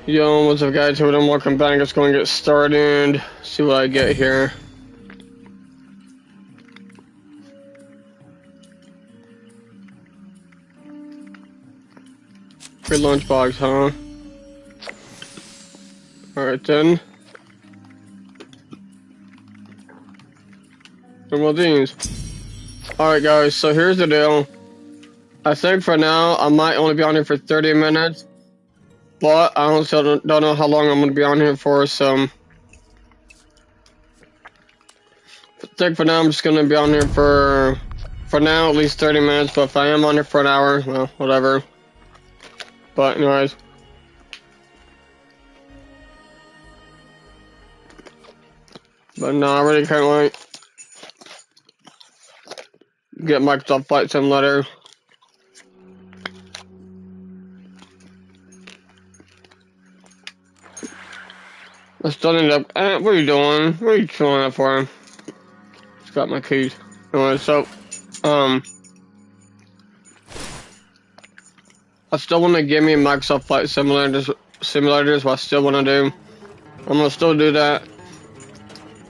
Yo, what's up guys, welcome back. Let's go and get started. See what I get here. Free lunchbox, huh? Alright then. Well, these. Alright guys, so here's the deal. I think for now, I might only be on here for 30 minutes. But I also don't know how long I'm going to be on here for, so... I think for now I'm just going to be on here for now at least 30 minutes, but if I am on here for an hour, well, whatever. But anyways. But no, I really can't wait. Get Microsoft Flight Simulator. I still need up. What are you doing? What are you chilling up for? Just got my keys. Anyway, so, I still want to give me Microsoft Flight Simulators, what I still want to do. I'm going to still do that.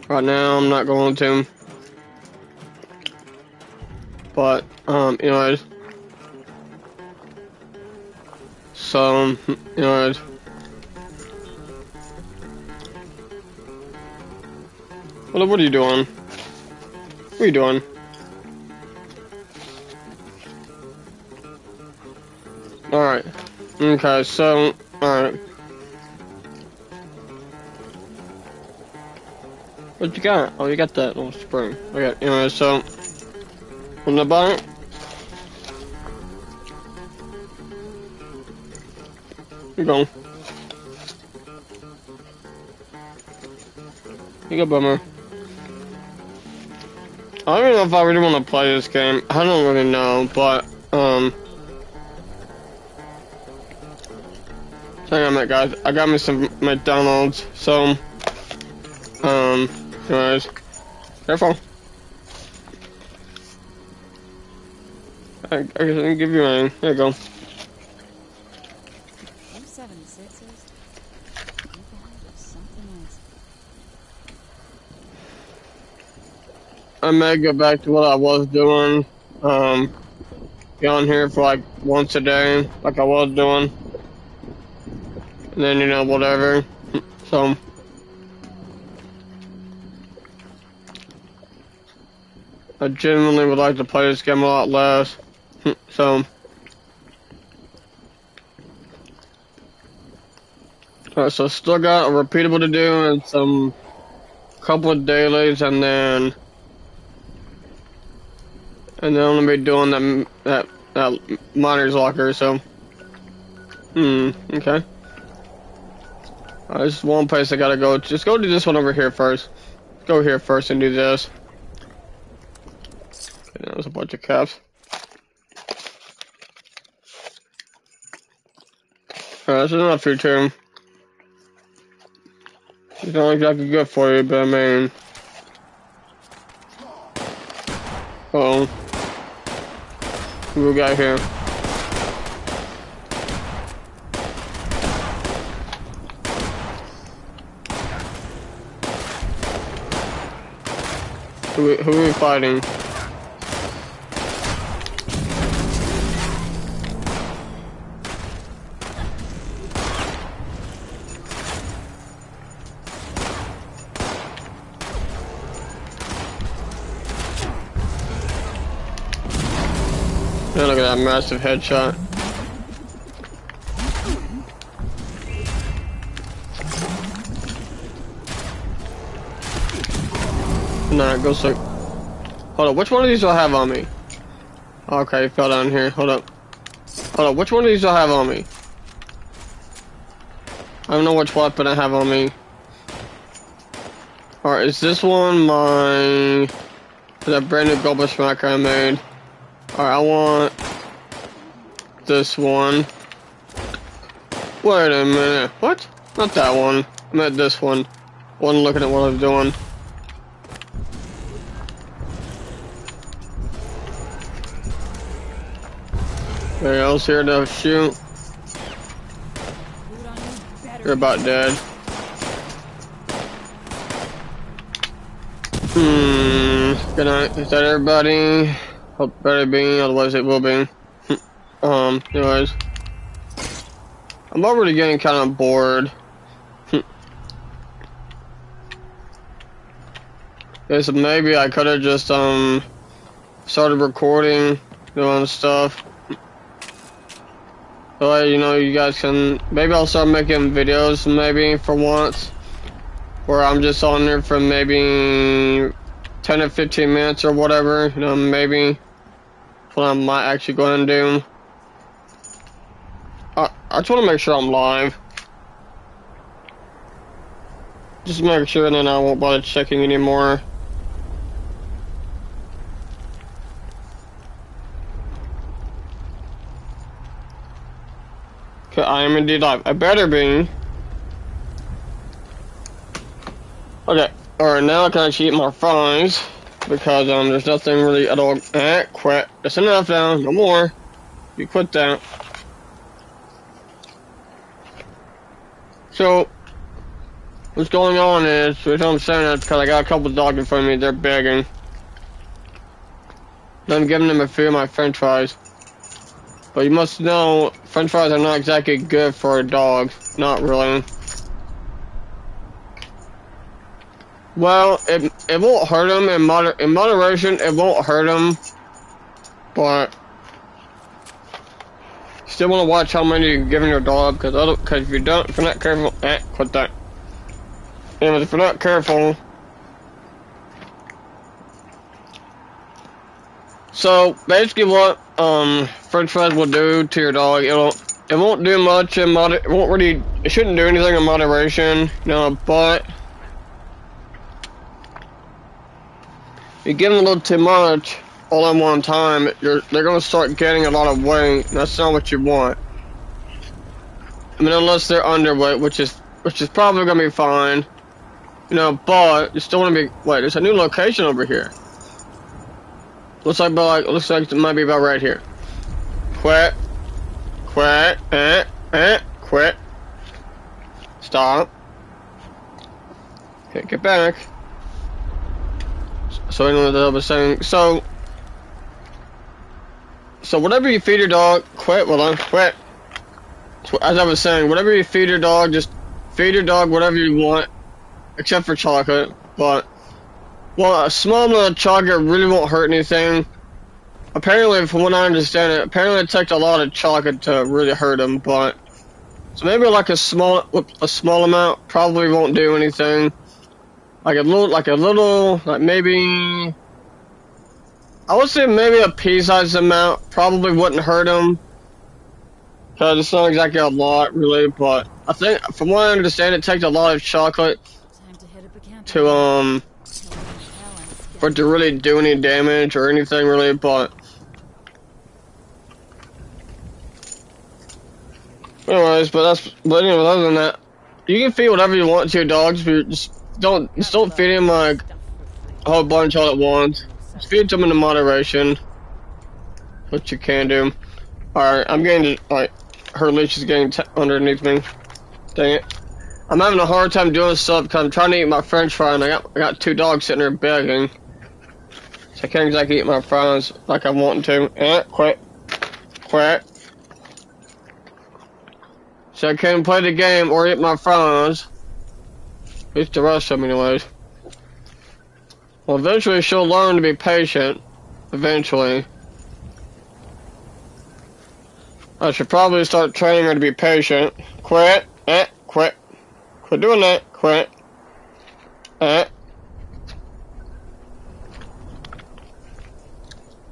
Right now, I'm not going to. But, anyways. So, anyways. What are you doing? What are you doing? Alright. Okay, so, alright. What you got? Oh, you got that little spring. Okay, anyway, so, from the bottom. You go. You go, Bummer. I don't know if I really want to play this game. I don't really know, but, hang on a minute, guys. I got me some McDonald's, so, anyways. Careful. I can give you mine. There you go. I may go back to what I was doing, be on here for like once a day, like I was doing, and then, you know, whatever, so, I genuinely would like to play this game a lot less, so, alright, so still got a repeatable to do, and some, couple of dailies, and then I'm gonna be doing that miner's locker, so. Okay. There's one place I gotta go. Just go do this one over here first. Go here first and do this. Okay, that was a bunch of caps. Alright, this is enough for you too. It's not exactly good for you, but I mean. Uh-oh. Who we got here? Who are we fighting? Yeah, look at that massive headshot. Nah, go so. Hold up, which one of these do I have on me? Okay, he fell down here. Hold up. Hold up, which one of these do I have on me? I don't know which weapon I have on me. Alright, is this one my... that brand new Goblin Smacker I made? Alright, I want... this one. Wait a minute. What? Not that one. I meant this one. Wasn't looking at what I was doing. Anything else here to shoot? You're about dead. Good night. Is that everybody? Hope better be, otherwise it will be. Anyways. I'm already getting kind of bored. Okay, so maybe I could have just, started recording, doing stuff. So, you know, you guys can, maybe I'll start making videos, maybe, for once. Where I'm just on there for maybe 10 or 15 minutes or whatever, you know, maybe. What I might actually go ahead and do. I just want to make sure I'm live. Just make sure, and then I won't bother checking anymore. Okay, I am indeed live. I better be. Okay, alright, now I can actually eat my fries. Because, there's nothing really at all. Quit. That's enough now. No more. You quit that. So, what's going on is, what I'm saying is, because I got a couple dogs in front of me, they're begging. I'm giving them a few of my french fries. But you must know, french fries are not exactly good for a dog. Not really. Well, it won't hurt them in moderation. It won't hurt them, but you still want to watch how many you're giving your dog, because if you don't, if you're not careful, quit that. Anyways, if you're not careful, so basically what french fries will do to your dog, it won't do much in it shouldn't do anything in moderation, you know, but you give them a little too much all at one time, they're gonna start gaining a lot of weight. And that's not what you want. I mean, unless they're underweight, which is probably gonna be fine, you know. But you still want to be. Wait, there's a new location over here. Looks like it might be about right here. Quit. Quit. Stop. Okay, get back. So anyway, that I was saying, so whatever you feed your dog, quit. So as I was saying, whatever you feed your dog, just feed your dog whatever you want, except for chocolate. But, well, a small amount of chocolate really won't hurt anything. Apparently, from what I understand, it takes a lot of chocolate to really hurt them. But so maybe like a small amount probably won't do anything. Like maybe, I would say maybe a pea-sized amount probably wouldn't hurt him. Cause it's not exactly a lot, really, but I think, from what I understand, it takes a lot of chocolate to, for it to really do any damage or anything, really, but anyways, other than that, you can feed whatever you want to your dogs, but just don't feed him like a whole bunch all at once. Just feed them in moderation. What you can do. Alright, alright, her leash is getting underneath me. Dang it. I'm having a hard time doing stuff because I'm trying to eat my french fry and I got two dogs sitting there begging. So I can't exactly eat my fries like I want to. Quit. So I can't play the game or eat my fries. At least the rest of them, anyways. Well, eventually she'll learn to be patient. Eventually. I should probably start training her to be patient. Quit. Quit. Quit doing that. Quit.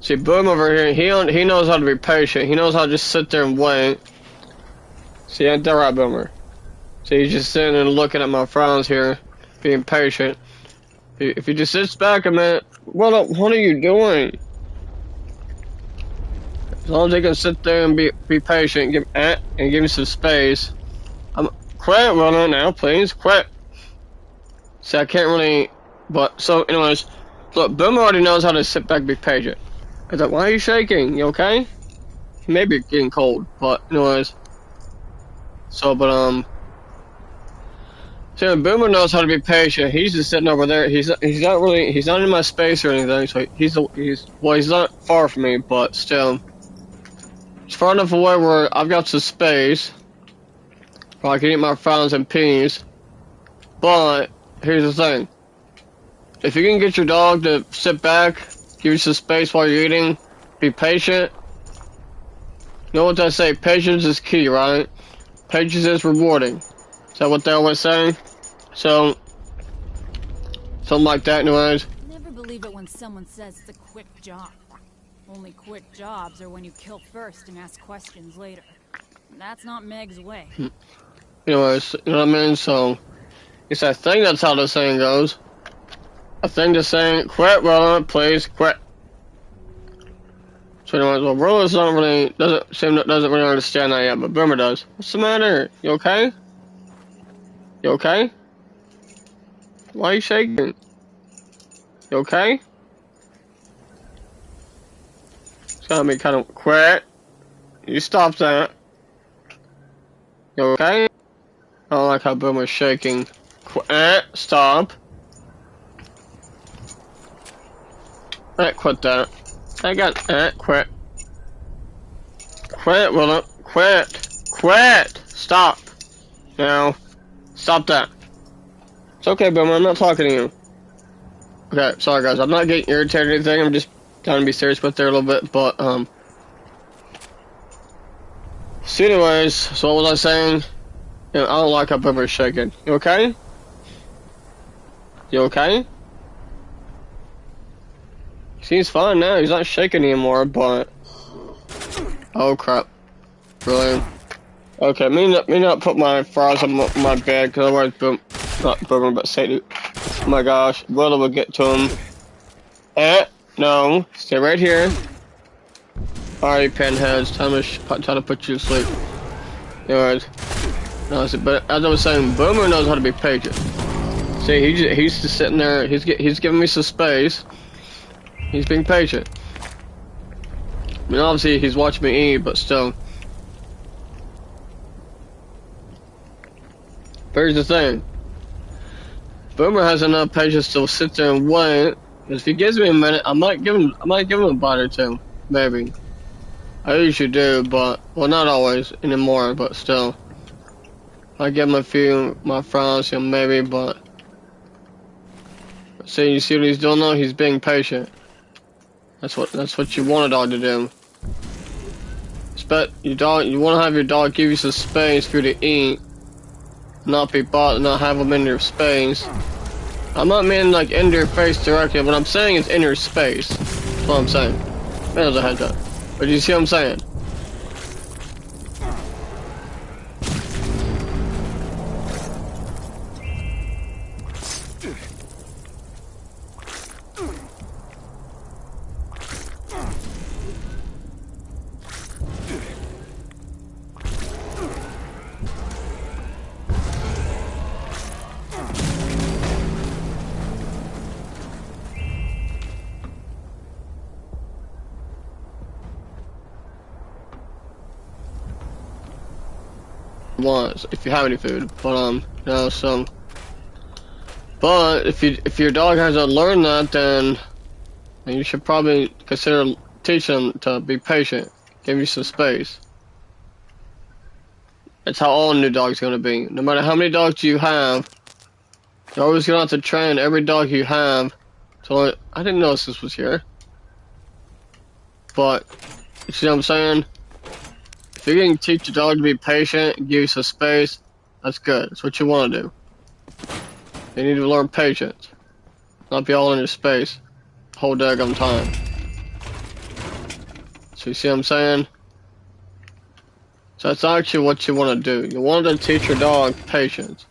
See, Boom over here, he knows how to be patient. He knows how to just sit there and wait. See, ain't that right, Boomer? See, he's just sitting and looking at my frowns here, being patient. If he just sits back a minute, what are you doing? As long as he can sit there and be patient, and give me some space. Quit running now, please, quit. See, I can't really, but, so, anyways, look, Boomer already knows how to sit back and be patient. I was like, why are you shaking? You okay? He may be getting cold, but, anyways. So, but, See, Boomer knows how to be patient. He's just sitting over there. He's not in my space or anything. So he's not far from me, but still, it's far enough away where I've got some space. Where I can eat my frowns in peace. But here's the thing: if you can get your dog to sit back, give you some space while you're eating, be patient. You know what they say? Patience is key, right? Patience is rewarding. Is that what they always say? So, something like that, anyways. Never believe it when someone says it's a quick job. Only quick jobs are when you kill first and ask questions later. That's not Meg's way. Anyways, you know what I mean? So, it's I think that's how the saying goes. I think the saying, quit, Roland, please, quit. So anyways, well, Roland doesn't really understand that yet, but Boomer does. What's the matter? You okay? You okay? Why are you shaking? You okay? It's gotta be kind of quit. You stop that. You okay? I don't like how Boomer's shaking. Quit. Stop. Quit that. I got quit. Quit, Willow. Quit. Quit. Stop. Now. Stop that. It's okay, Boomer. I'm not talking to you. Okay, sorry guys. I'm not getting irritated or anything. I'm just trying to be serious with there a little bit, but so anyways, so what was I saying? You know, I don't like how Boomer's shaking. You okay? You okay? He seems fine now. He's not shaking anymore, but oh crap! Really? Okay, me not put my fries on my bed because otherwise, not Boomer, but Sadie. Oh my gosh, Willow will get to him. No, stay right here. Alright, pinheads, time to put you to sleep. Anyways, no, but as I was saying, Boomer knows how to be patient. See, he's just sitting there. He's giving me some space. He's being patient. I mean, obviously he's watching me eat, but still. But here's the thing. Boomer has enough patience to sit there and wait. If he gives me a minute, I might give him a bite or two, maybe. I usually do, but well, not always anymore, but still. I give him a few, my frowns, you know, maybe, but. See, you see what he's doing though? He's being patient. That's what you want a dog to do. You want to have your dog give you some space for you to eat, not be bothered, not have them in your space. I'm not meaning like into your face directly. What I'm saying is in your space. That's what I'm saying. There's a heads up. But you see what I'm saying? Once if you have any food, but no, so but if your dog hasn't learned that, then you should probably consider teaching him to be patient, give you some space. That's how all new dogs are gonna be. No matter how many dogs you have, you're always gonna have to train every dog you have. So I didn't notice this was here, but you see what I'm saying? If you can teach your dog to be patient and give you some space, that's good. That's what you want to do. You need to learn patience. Not be all in your space the whole daggum time. So you see what I'm saying? So that's actually what you want to do. You want to teach your dog patience.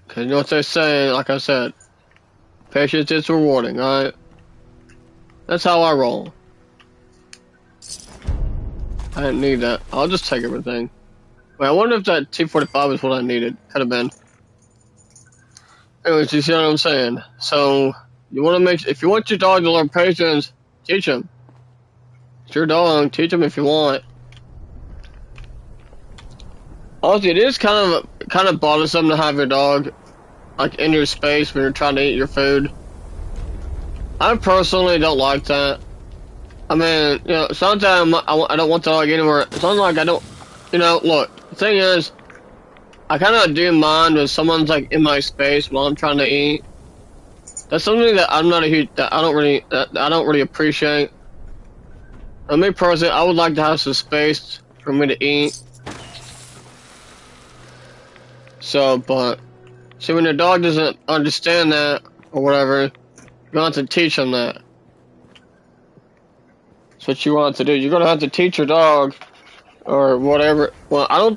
Because you know what they say, like I said, patience is rewarding, alright? That's how I roll. I didn't need that. I'll just take everything. Wait, I wonder if that T-45 is what I needed. Could have been. Anyways, you see what I'm saying? So, you want to if you want your dog to learn patience, teach him. It's your dog, teach him if you want. Also, it is kind kind of bothersome to have your dog like in your space when you're trying to eat your food. I personally don't like that. I mean, you know, sometimes I don't want the dog anywhere. It's not like I don't, you know, look, the thing is, I kind of do mind when someone's like in my space while I'm trying to eat. That's something that I'm not a huge, that I don't really appreciate. And me personally, I would like to have some space for me to eat. So, but, see, when your dog doesn't understand that, or whatever, you're gonna have to teach them that. That's what you want to do. You're gonna have to teach your dog, or whatever. Well, I don't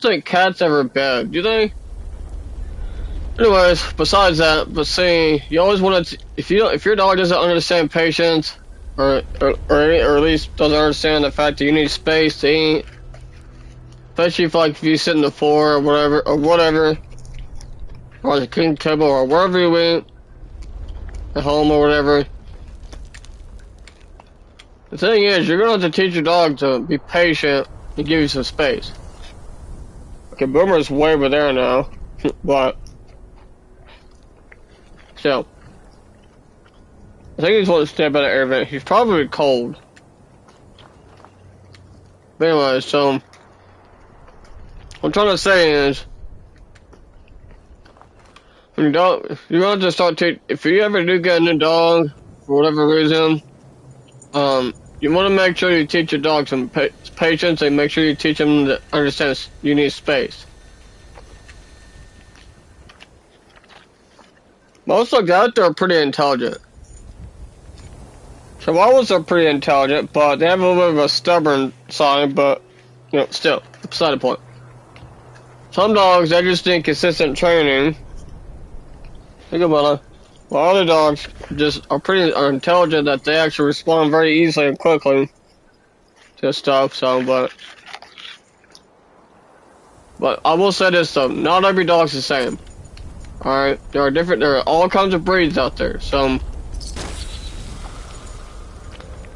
think cats ever beg, do they? Anyways, besides that, but see, you always want to, if your dog doesn't understand patience, or at least doesn't understand the fact that you need space to eat, especially if you sit in the floor or whatever, or the king table or wherever you eat, at home or whatever. The thing is, you're gonna have to teach your dog to be patient and give you some space. Okay, Boomer's way over there now, but still, I think he's wanting to stay by the air vent. He's probably cold. But anyway, so what I'm trying to say is, when you're going to start if you ever do get a new dog for whatever reason, you want to make sure you teach your dog some patience and make sure you teach them to understand you need space. Most dogs out there are pretty intelligent. Chihuahuas are pretty intelligent, but they have a little bit of a stubborn side, but, you know, still, beside the point. Some dogs, they just need consistent training. Think about it. While other dogs just are intelligent, that they actually respond very easily and quickly to stuff, so, but I will say this though, not every dog's the same. Alright, there are all kinds of breeds out there, so,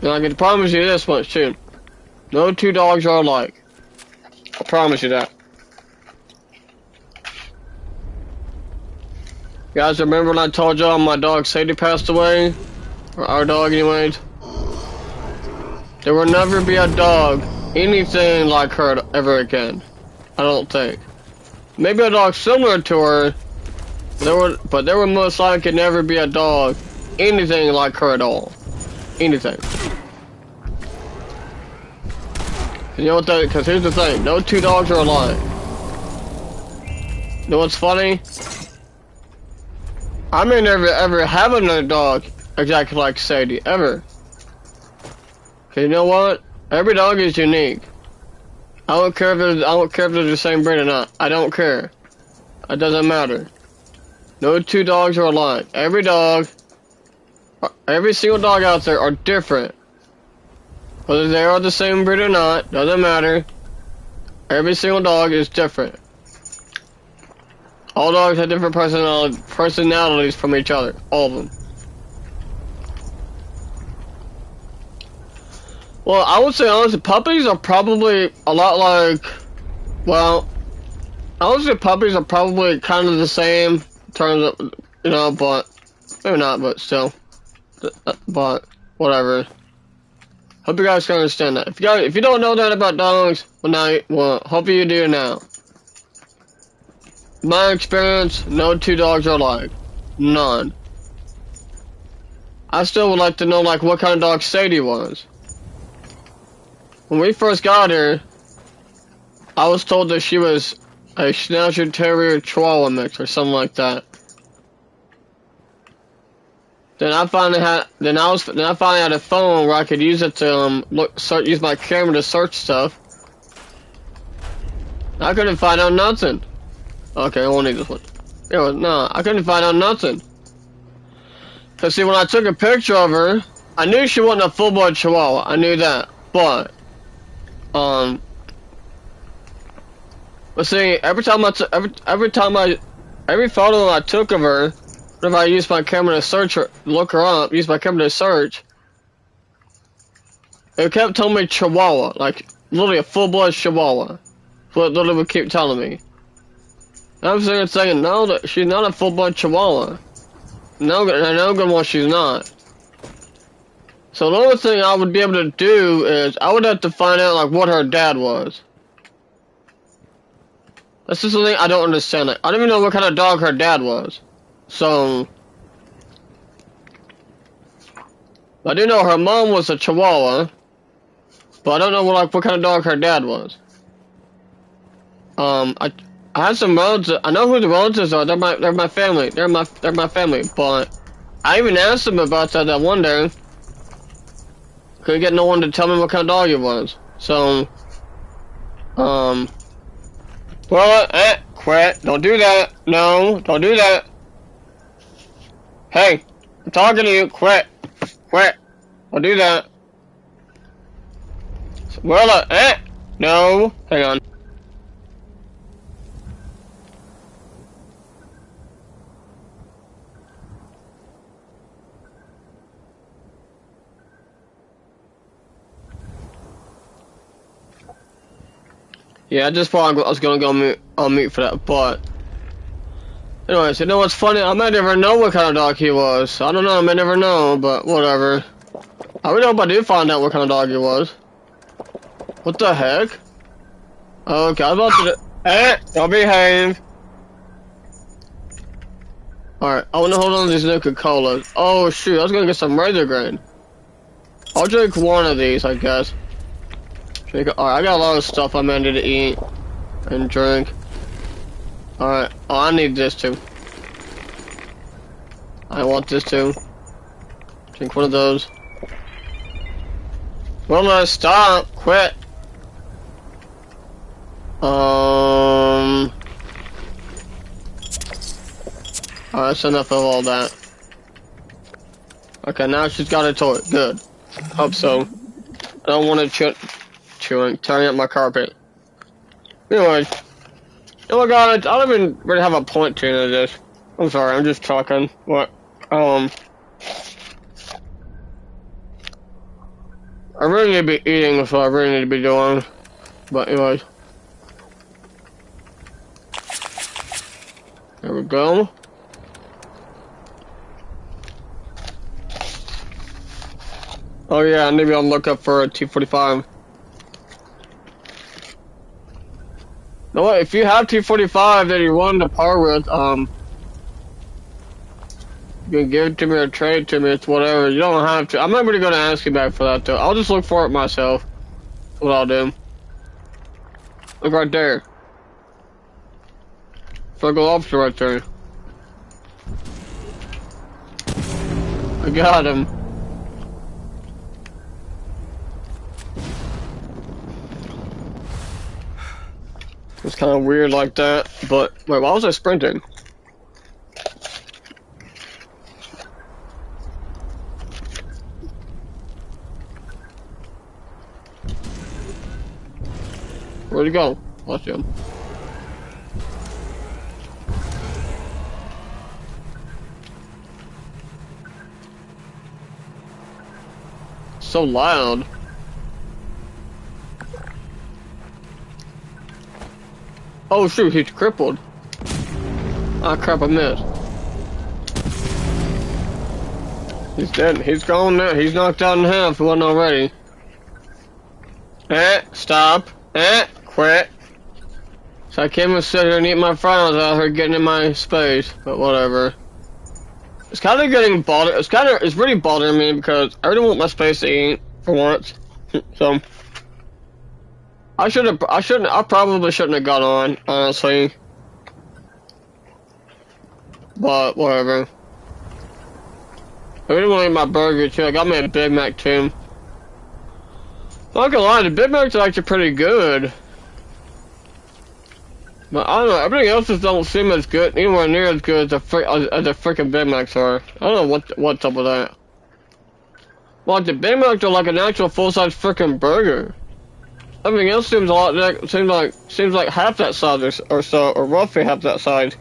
and I can promise you this much too. No two dogs are alike. I promise you that. Guys, remember when I told y'all my dog Sadie passed away? Or our dog anyways? There will never be a dog, anything like her ever again. I don't think. Maybe a dog similar to her, but there will most likely never be a dog, anything like her at all. Anything. You know what because here's the thing, no two dogs are alike. You know what's funny? I may never ever have another dog exactly like Sadie, ever. Cause you know what? Every dog is unique. I don't care if they're the same breed or not. I don't care. It doesn't matter. No two dogs are alike. Every single dog out there are different. Whether they are the same breed or not, doesn't matter. Every single dog is different. All dogs have different personalities from each other. All of them. Well, I would say honestly, puppies are probably a lot like, well, I would say puppies are probably kind of the same in terms of, you know, but, maybe not, but still. But, whatever. Hope you guys can understand that. If you don't know that about dogs, well, hope you do now. My experience, no two dogs are alike. None. I still would like to know, like, what kind of dog Sadie was. When we first got her, I was told that she was a Schnauzer Terrier Chihuahua mix or something like that. Then I finally had a phone where I could use it to use my camera to search stuff. I couldn't find out nothing. Okay, I won't need this one. No, I couldn't find out nothing. Cause see, when I took a picture of her, I knew she wasn't a full-blood Chihuahua. I knew that, but see, every photo I took of her, whenever I used my camera to search her, look her up, use my camera to search, it kept telling me Chihuahua, like literally a full-blood Chihuahua. That's what it literally would keep telling me. I'm saying no, that she's not a full-blood Chihuahua. No, I know good one she's not. So the only thing I would be able to do is I would have to find out like what her dad was. That's just the thing I don't understand. Like, I don't even know what kind of dog her dad was. So I do know her mom was a Chihuahua, but I don't know what kind of dog her dad was. I have some relatives. I know who the relatives are. They're my family. They're my family. But I even asked them about that one day. Couldn't get no one to tell me what kind of dog it was. So, well, quit. Don't do that. No, don't do that. Hey, I'm talking to you. Quit. Don't do that. Well, no. Hang on. Yeah, I just thought I was gonna go on mute for that, but anyways, you know what's funny? I might never know what kind of dog he was. I don't know, I may never know, but whatever. I would hope I do find out what kind of dog he was. What the heck? Okay, I was about to don't behave. Alright, I wanna hold on to these Nuka-Colas. Oh shoot, I was gonna get some Razor Grain. I'll drink one of these, I guess. Alright, I got a lot of stuff I'm ready to eat and drink. Alright, oh, I need this too. I want this too. Drink one of those. Well, no, stop! Quit! Alright, that's enough of all that. Okay, now she's got a toy. Good. Hope so. I don't want to tearing up my carpet. Anyway. Oh my god, I don't even really have a point to any of this. I'm sorry, I'm just talking. What? I really need to be eating, that's what I really need to be doing. But anyways. There we go. Oh yeah, maybe I'll look up for a T-45. No, what? If you have T-45 that you want to par with, you can give it to me or trade it to me. It's whatever. You don't have to. I'm not really gonna ask you back for that though. I'll just look for it myself. That's what I'll do. Look right there. Circle officer right there. I got him. It's kind of weird like that, but wait, why was I sprinting? Where'd he go? Lost him. So loud. Oh shoot, he's crippled. Ah crap, I missed. He's dead. He's gone now. He's knocked out in half if he wasn't already. Stop. Quit. So I came and sit here and eat my fries out here getting in my space, but whatever. It's kind of getting bothered. It's really bothering me because I really want my space to eat for once. So I probably shouldn't have got on, honestly. But whatever. I really want to eat my burger too. I got me a Big Mac too. Not gonna lie, the Big Macs are actually pretty good. But I don't know, everything else just don't seem as good, anywhere near as good as the freaking Big Macs are. I don't know what's up with that. Like the Big Macs are like an actual full-size freaking burger. Everything else seems a lot seems like half that size or so, or roughly half that size.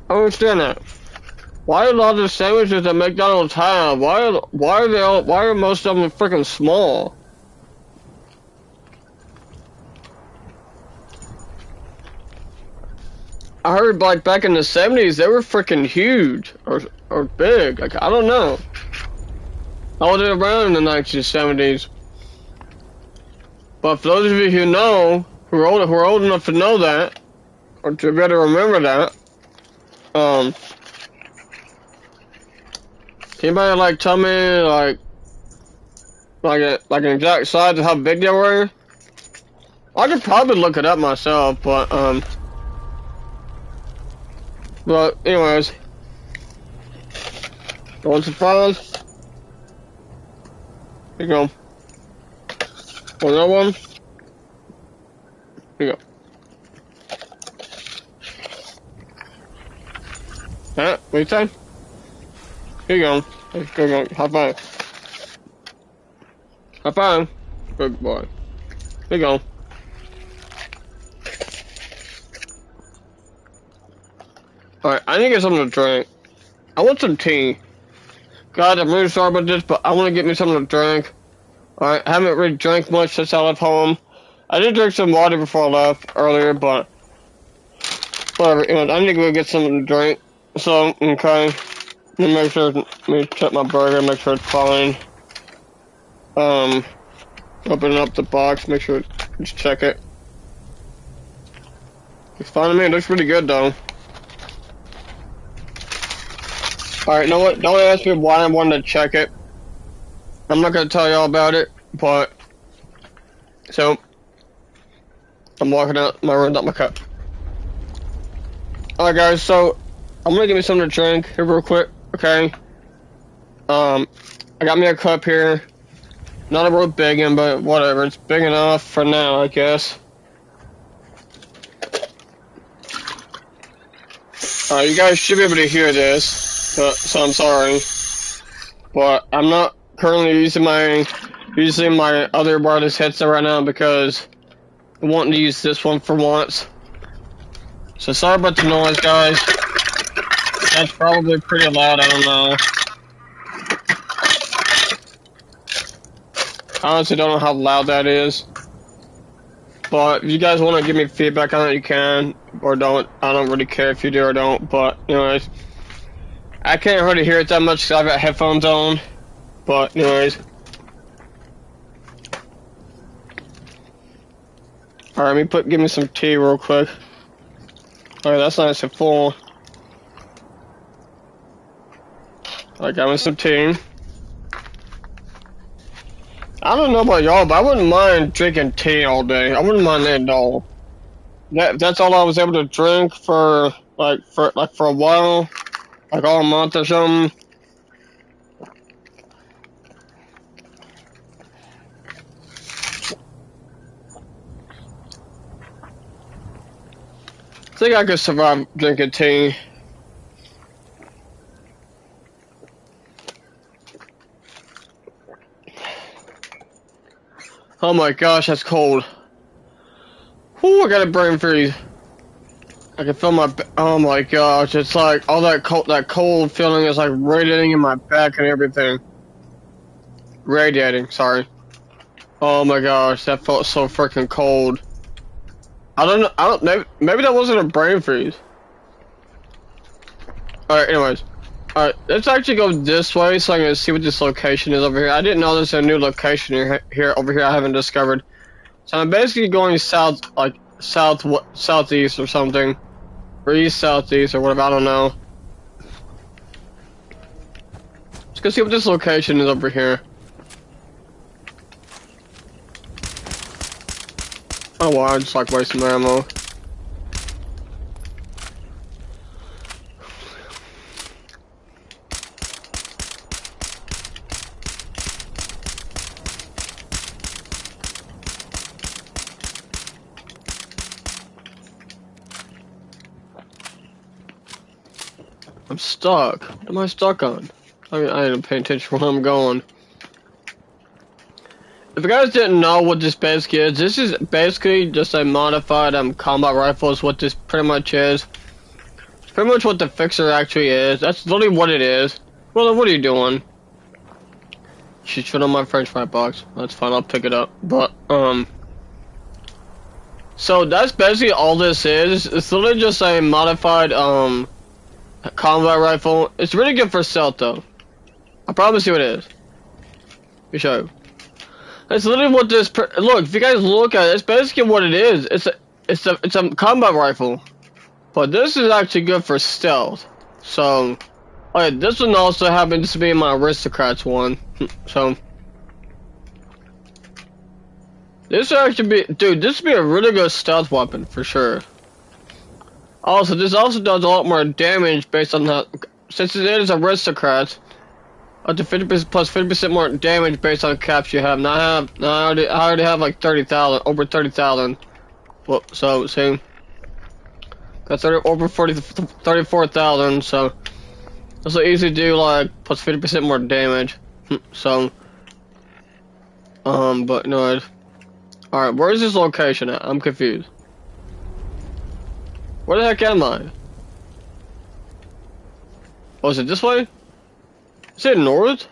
I don't understand that. Why are a lot of the sandwiches that McDonald's have? Why are most of them freaking small? I heard like back in the 70s they were freaking huge or big. Like I don't know. I wasn't around in the 1970s. But for those of you who know, who are old enough to know that, or to better remember that, can anybody like tell me like an exact size of how big they were? I could probably look it up myself, but anyways, going surprise. Here you go. Another one. Here you go. Huh? What you say? Here you go. Let's go. High five. High five. Good boy. Here you go. Alright, I need to get something to drink. I want some tea. God, I'm really sorry about this, but I want to get me something to drink. Alright, I haven't really drank much since I left home. I did drink some water before I left earlier, but whatever. Anyways, I need to go get something to drink. So, okay. Let me make sure, let me check my burger, make sure it's fine. Open up the box, make sure, just check it. It's fine to me, it looks pretty good though. Alright, you know what? Don't ask me why I wanted to check it. I'm not gonna tell y'all about it, but so I'm walking out my room, not my cup. Alright guys, so I'm gonna give me something to drink here real quick, okay? I got me a cup here. Not a real big one, but whatever, it's big enough for now, I guess. Alright, you guys should be able to hear this. So I'm sorry, but I'm not currently using my other wireless headset right now because I want to use this one for once. So sorry about the noise, guys. That's probably pretty loud. I don't know. I honestly don't know how loud that is. But if you guys want to give me feedback on it, you can or don't. I don't really care if you do or don't. But anyways. I can't really hear it that much because I've got headphones on, but anyways. Alright, let me give me some tea real quick. Alright, that's nice and full. Alright, got me some tea. I don't know about y'all, but I wouldn't mind drinking tea all day. I wouldn't mind that at all. That's all I was able to drink for a while. Like all a month or something. I think I could survive drinking tea. Oh my gosh, that's cold. Whew, I got a brain freeze. I can feel my, oh my gosh, it's like all that cold feeling is like radiating in my back and everything. Radiating, sorry. Oh my gosh, that felt so freaking cold. I don't know, maybe that wasn't a brain freeze. Alright, anyways. Alright, let's actually go this way so I can see what this location is over here. I didn't know there's a new location over here I haven't discovered. So I'm basically going south, like southeast or something. Or east, southeast, or whatever, I don't know. Let's go see what this location is over here. Oh wow, I just like wasting my ammo. I'm stuck. What am I stuck on? I mean, I didn't pay attention where I'm going. If you guys didn't know what this basically is, this is basically just a modified combat rifle is what this pretty much is. It's pretty much what the fixer actually is. That's literally what it is. Well, what are you doing? She shit on my french fry box. That's fine, I'll pick it up. But, So that's basically all this is. It's literally just a modified combat rifle. It's really good for stealth though. I promise you it is. You show. It's literally what this. Look, if you guys look at it, it's basically what it is. It's a combat rifle, but this is actually good for stealth. So, okay, this one also happens to be my aristocrats one. So, this would actually be, dude. This would be a really good stealth weapon for sure. Also, this also does a lot more damage based on how, since it is aristocrats. Up to 50% plus 50% more damage based on caps you have. Now I already have like 30,000, over 30,000. Well, so see, got over 34,000. So this will easily do like plus 50% more damage. So, but no. All right, where is this location at? I'm confused. Where the heck am I? Oh, is it this way? Is it north?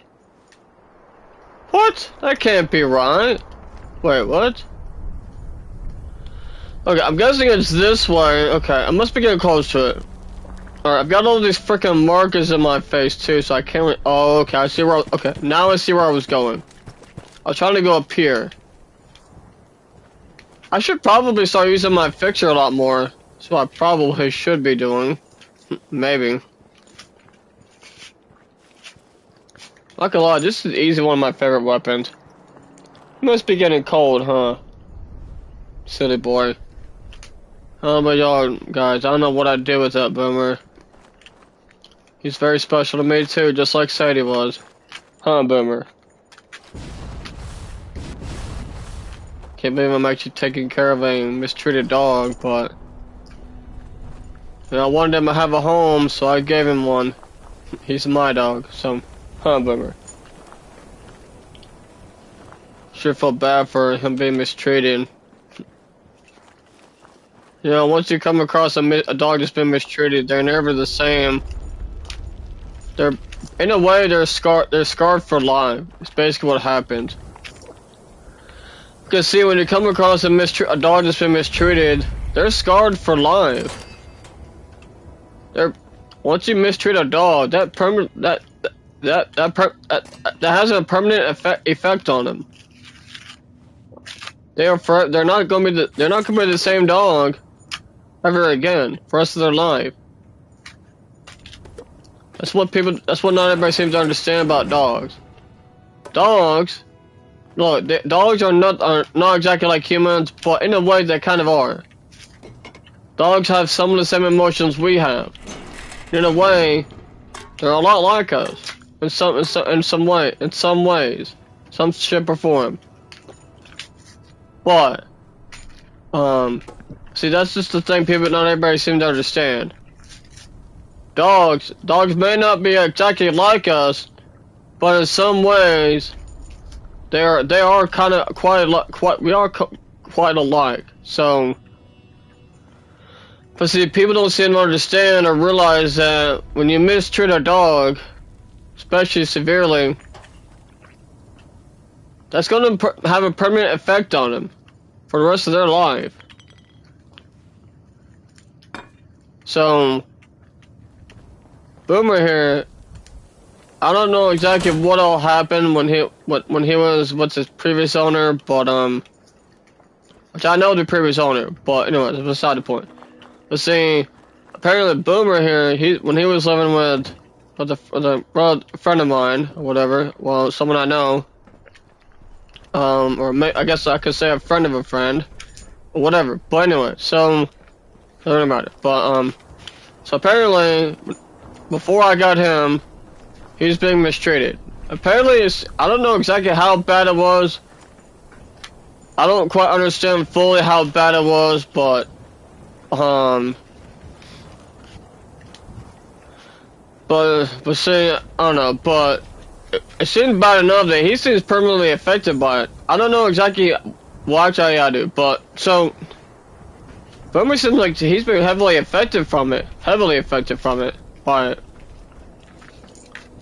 What? That can't be right. Wait, what? Okay, I'm guessing it's this way. Okay, I must be getting close to it. Alright, I've got all these freaking markers in my face too, so I can't really. Oh, okay, I see where. Okay, now I see where I was going. I was trying to go up here. I should probably start using my fixer a lot more. That's what I probably should be doing. Maybe. Not gonna lie, this is easily one of my favorite weapons. Must be getting cold, huh? Silly boy. Oh my god, guys, I don't know what I'd do with that Boomer. He's very special to me too, just like Sadie was. Huh, Boomer? Can't believe I'm actually taking care of a mistreated dog, but... You know, I wanted him to have a home, so I gave him one. He's my dog, so... Huh, Boomer? Sure felt bad for him being mistreated. You know, once you come across a dog that's been mistreated, they're never the same. They're, in a way, they're scarred for life. It's basically what happens. Because see, when you come across a dog that's been mistreated, they're scarred for life. Once you mistreat a dog, that has a permanent effect on them. They're not gonna be the same dog ever again for the rest of their life. That's what not everybody seems to understand about dogs. Dogs, look, dogs are not exactly like humans, but in a way they kind of are. Dogs have some of the same emotions we have. In a way, they're a lot like us. In some ways, some shape or form. But, see, that's just the thing not everybody seems to understand. Dogs may not be exactly like us, but in some ways, they are kind of quite alike. So, but see, people don't seem to understand or realize that when you mistreat a dog, especially severely, that's going to have a permanent effect on them for the rest of their life. So, Boomer here, I don't know exactly what all happened when he was with his previous owner, but which I know the previous owner, but anyways, it's beside the point. But see, apparently Boomer here, when he was living with a friend of mine or whatever, well, someone I know. I guess I could say a friend of a friend, or whatever. But anyway, so don't worry about it. But so apparently, before I got him, he was being mistreated. Apparently, I don't know exactly how bad it was. I don't quite understand fully how bad it was, but see, I don't know, but it seems bad enough that he seems permanently affected by it. I don't know exactly what I do, but so Boomer seems like he's been heavily affected by it.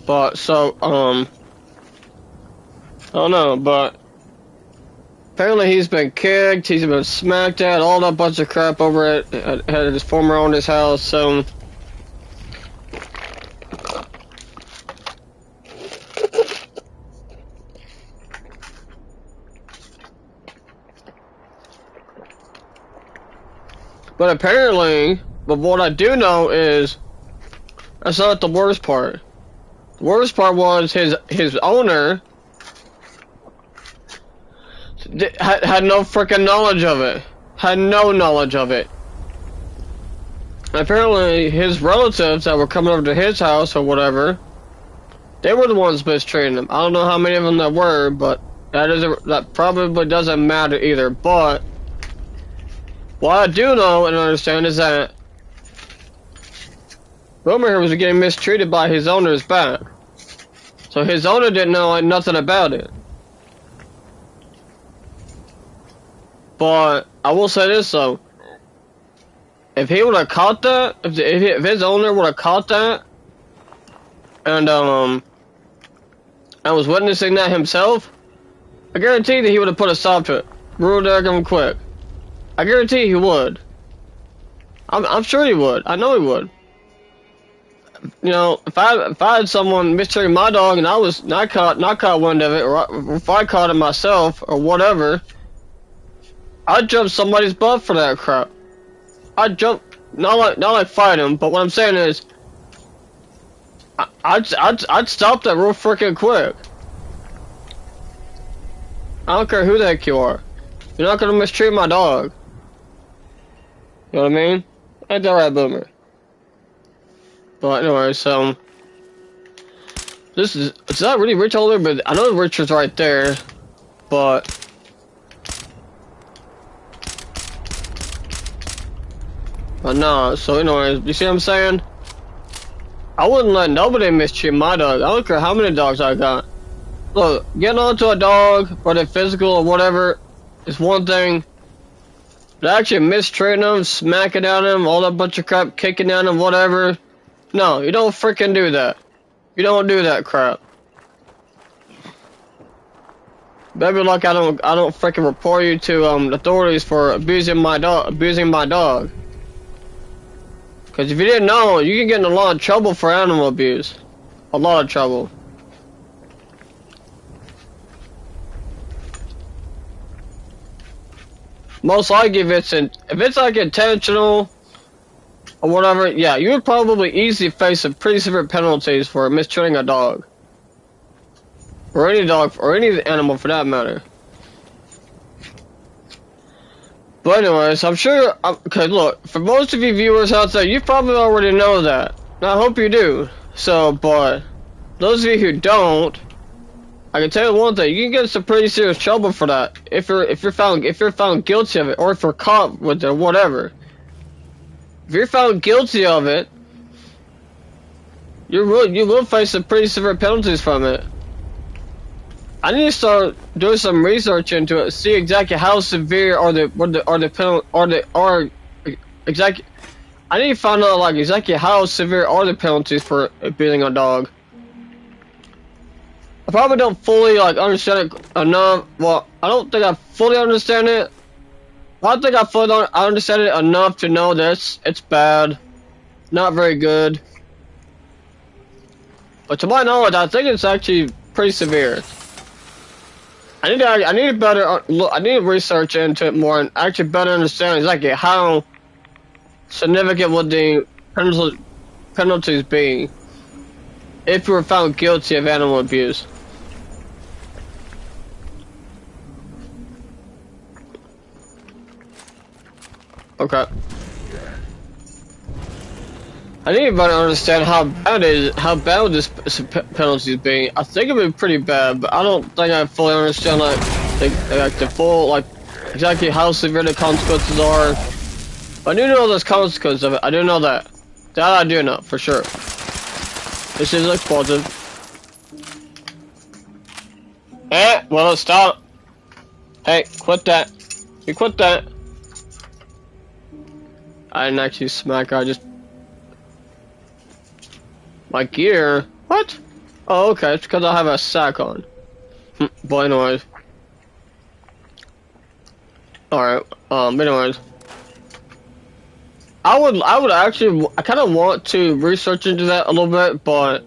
But so I don't know, but apparently he's been kicked, he's been smacked at, all that bunch of crap over at his former owner's house, so... But apparently, but what I do know is, that's not the worst part. The worst part was his owner had no freaking knowledge of it. Had no knowledge of it. And apparently, his relatives that were coming over to his house or whatever, they were the ones mistreating him. I don't know how many of them there were, but that probably doesn't matter either. But what I do know and understand is that Boomer was getting mistreated by his owner's back. So his owner didn't know nothing about it. But I will say this though. If he would have caught that, if his owner would have caught that, and was witnessing that himself, I guarantee that he would have put a stop to it. Real damn quick. I guarantee he would. I'm sure he would. I know he would. You know, if I had someone mistreating my dog and I was not caught wind of it, or if I caught it myself or whatever, I'd jump somebody's butt for that crap. I'd jump, not like fight him, but what I'm saying is, I'd stop that real freaking quick. I don't care who the heck you are. You're not gonna mistreat my dog. You know what I mean? Ain't that right, Boomer? But anyway, so it's not really Rich older, but I know Richard's right there, but no. So anyways, you see what I'm saying? I wouldn't let nobody mistreat my dog. I don't care how many dogs I got. Look, getting onto a dog, whether physical or whatever, is one thing. But actually mistreating them, smacking at them, all that bunch of crap, kicking at them, whatever. No, you don't freaking do that. You don't do that crap. Better luck I don't freaking report you to authorities for abusing my dog. Cause if you didn't know, you can get in a lot of trouble for animal abuse. A lot of trouble. Most likely if it's like intentional or whatever, yeah, you would probably easily face some pretty severe penalties for mistreating a dog. Or any dog, or any animal for that matter. But anyways, I'm sure, okay, look, for most of you viewers out there, you probably already know that. And I hope you do. So, but those of you who don't, I can tell you one thing, you can get some pretty serious trouble for that. If you're found guilty of it, or if you're caught with it, or whatever. If you're found guilty of it, you will face some pretty severe penalties from it. I need to start doing some research into it, see exactly how severe exactly. I need to find out like exactly how severe are the penalties for abusing a dog. I probably don't fully like understand it enough. Well, I don't think I fully understand it. I don't think I understand it enough to know that it's bad, not very good. But to my knowledge, I think it's actually pretty severe. I need to research into it more and actually better understand exactly how significant would the penalties be if you were found guilty of animal abuse. Okay. I need to better understand how bad this penalty is being. I think it would be pretty bad, but I don't think I fully understand the full exactly how severe the consequences are. But I do know there's consequences of it. I do know that. That I do know for sure. This is explosive. Well, stop. Hey, quit that. You quit that. I didn't actually smack her. I just. My gear? What? Oh, okay. It's because I have a sack on. But anyways. Alright, anyways. I would actually, I kind of want to research into that a little bit, but,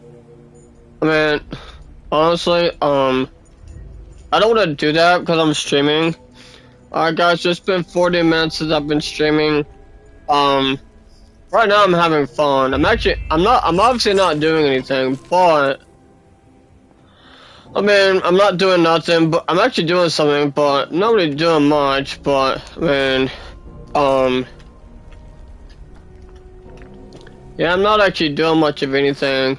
I mean, honestly, I don't want to do that because I'm streaming. Alright guys, it's been 40 minutes since I've been streaming. Right now I'm having fun. I'm obviously not doing anything, but, I mean, I'm not doing nothing, but I'm actually doing something, but not really doing much, but, I mean, yeah, I'm not actually doing much of anything.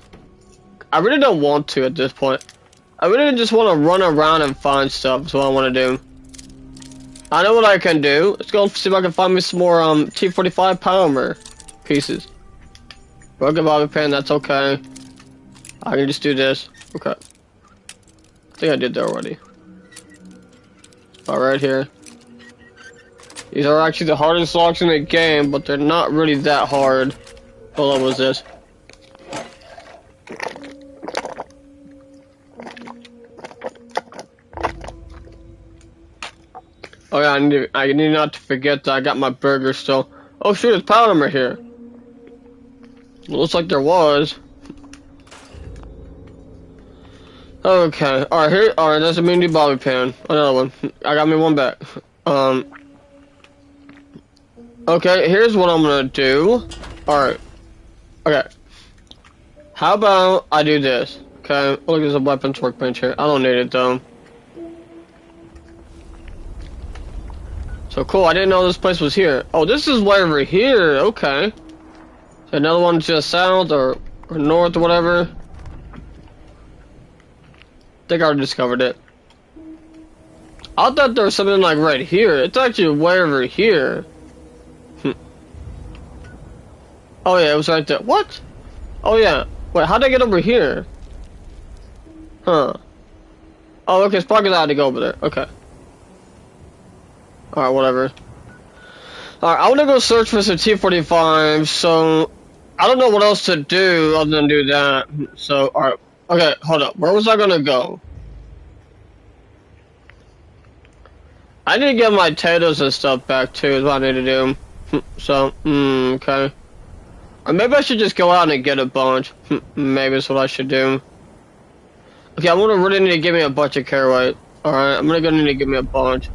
I really don't want to at this point. I really just want to run around and find stuff, that's what I want to do. I know what I can do. Let's go see if I can find me some more, T45 polymer pieces. Broken bobby pin, that's okay. I can just do this. Okay. I think I did that already. Alright, here. These are actually the hardest locks in the game, but they're not really that hard. What level is this? Oh yeah, I need not to forget that I got my burger still. Oh shoot, there's polymer here. Looks like there was. Okay, alright, that's a mini bobby pin. Another one. I got me one back. Okay, here's what I'm gonna do. Alright. Okay. How about I do this? Okay, look, there's a weapons workbench here. I don't need it though. So cool, I didn't know this place was here. Oh, this is way over here, okay. So another one just south or north or whatever. I think I already discovered it. I thought there was something like right here. It's actually way over here. Oh yeah, it was right there. What? Oh yeah. Wait, how'd I get over here? Huh. Oh, okay, it's probably allowed to go over there. Okay. Alright, whatever. Alright, I want to go search for some T45, so I don't know what else to do other than do that. So, alright. Okay, hold up. Where was I gonna go? I need to get my potatoes and stuff back too, is what I need to do. So, okay. Or maybe I should just go out and get a bunch. Maybe that's what I should do. Okay, I'm gonna really need to give me a bunch of caraway. Alright, I'm gonna need to give me a bunch.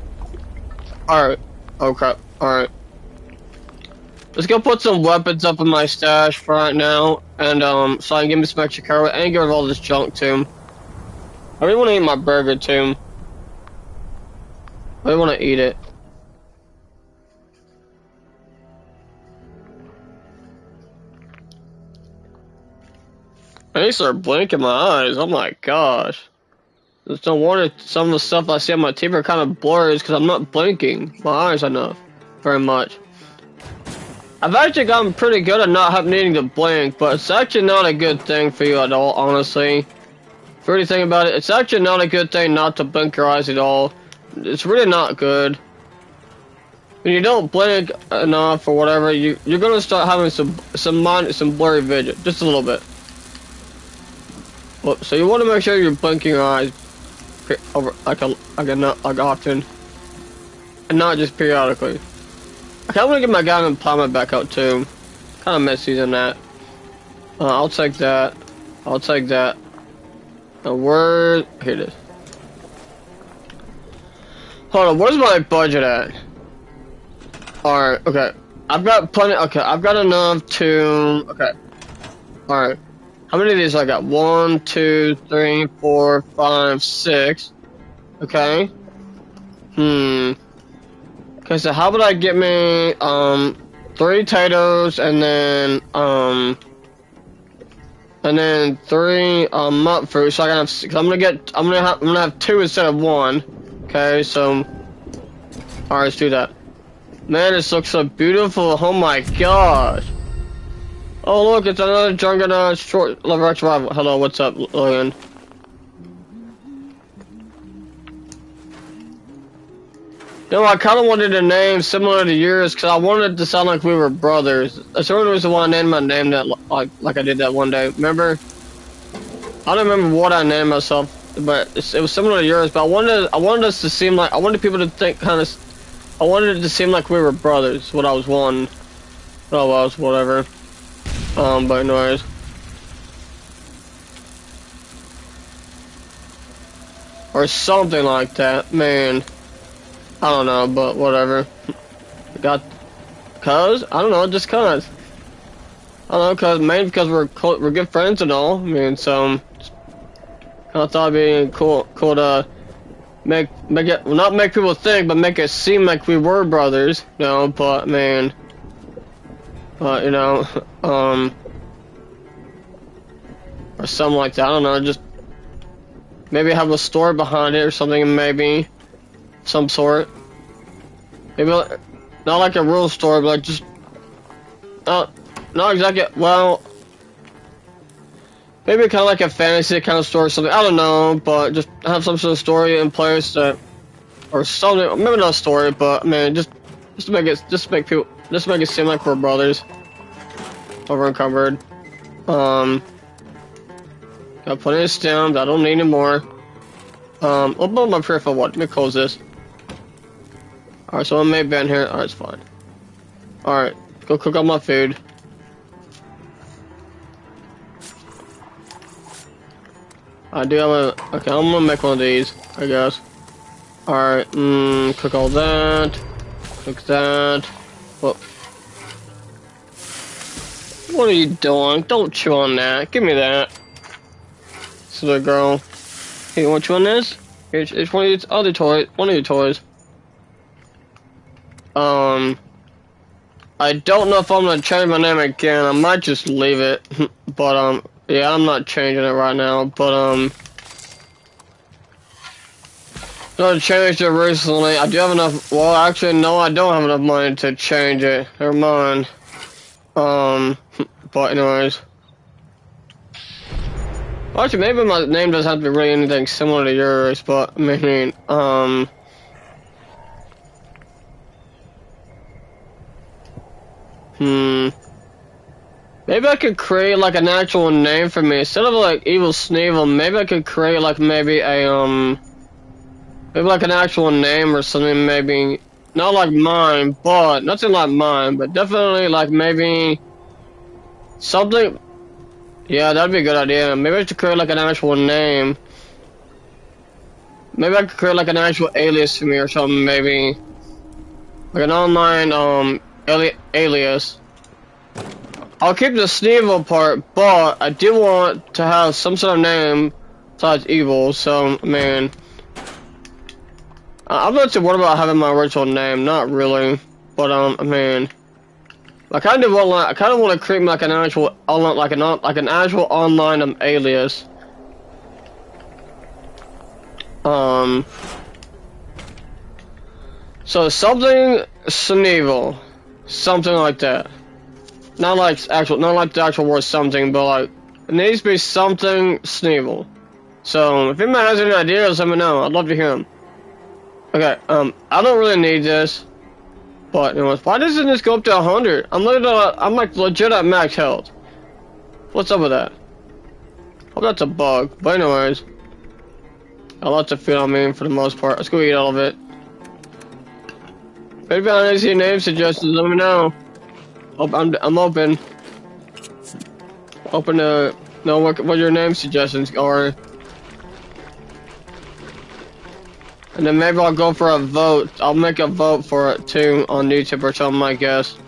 Alright. Okay. Alright. Let's go put some weapons up in my stash for right now. And, so I can give me some extra caraway and get rid of all this junk too. I really want to eat my burger too. I really want to eat it. I need to start blinking my eyes. Oh my gosh. It's no wonder some of the stuff I see on my TV are kind of blurry because I'm not blinking my eyes enough very much. I've actually gotten pretty good at not needing to blink, but it's actually not a good thing for you at all, honestly. If you really think about it, it's actually not a good thing not to blink your eyes at all. It's really not good. When you don't blink enough or whatever, you're gonna start having some blurry vision, just a little bit. Well, so you want to make sure you're blinking your eyes over like often, and not just periodically. I kind of want to get my Diamond Palmer back out too. Kind of messy than that. I'll take that. I'll take that. A word. Here it is. Hold on. Where's my budget at? All right. Okay. I've got plenty. Okay. I've got enough to. Okay. All right. How many of these I got? 1, 2, 3, 4, 5, 6. Okay. Okay, so how about I get me 3 potatoes and then 3 mut fruit, so I can have. Cause I'm gonna have 2 instead of 1. Okay, so all right, let's do that. Man, this looks so beautiful. Oh my gosh. Oh look, it's another Juggernaut short level X rival. Hello, what's up, Logan? You know, I kind of wanted a name similar to yours because I wanted it to sound like we were brothers. That's the only reason why I named my name that like I did that one day. Remember? I don't remember what I named myself, but it was similar to yours. But I wanted us to seem like I wanted people to think kind of I wanted it to seem like we were brothers. What I was wanting. Oh well, it's whatever. But anyways. Or something like that, man. I don't know, but whatever. Cause I don't know, just cause. I don't know, cause maybe because we're good friends and all. I mean, so I thought it'd be cool to make it, well, not make people think, but make it seem like we were brothers. You know, but man, you know, or something like that. I don't know, just maybe have a story behind it or something. Maybe some sort. Maybe not like a real story, but like just not exactly. Well. Maybe kind of like a fantasy kind of story or something. I don't know, but just have some sort of story in place that, or something. Maybe not a story, but man, just to make it, just make it seem like we're brothers. Over and covered. Got plenty of stems. I don't need any more. Open up my prayer for what? Let me close this. All right, so I may be in here. All right, it's fine. All right, go cook up my food. I do have a. Okay, I'm gonna make one of these, I guess. Alright, cook all that. Cook that. Whoop. What are you doing? Don't chew on that. Give me that. This is a girl. Hey, you want to chew on this? It's one of these other toys. One of your toys. I don't know if I'm gonna change my name again. I might just leave it. But, yeah, I'm not changing it right now, but, I changed it recently. I do have enough, well, actually, no, I don't have enough money to change it. Never mind. But anyways. Actually, maybe my name doesn't have to be really anything similar to yours, but, I mean, maybe I could create like an actual name for me instead of like Evil Sneevil. Maybe I could create like maybe a maybe like an actual name or something. Maybe not like mine, but nothing like mine, but definitely like maybe something. Yeah, that'd be a good idea. Maybe I should create like an actual name. Maybe I could create like an actual alias for me or something. Maybe like an online alias. I'll keep the Sneevil part, but I do want to have some sort of name besides evil, so, man. I'm not too worried about having my original name, not really. But, I mean, I kind of want to create like an actual online, like an actual online alias. So something Sneevil, something like that. Not like the actual word something, but like it needs to be something Sneevil. So if anyone has any ideas, let me know. I'd love to hear them. Okay, I don't really need this, but anyways, why doesn't this go up to 100? I'm like legit at max health. What's up with that? Hope that's a bug. But anyways, got lots of food on me for the most part. Let's go eat all of it. If anybody has any name suggestions, let me know. I'm open. Open to know what your name suggestions are. And then maybe I'll go for a vote. I'll make a vote for it too on YouTube or something, I guess.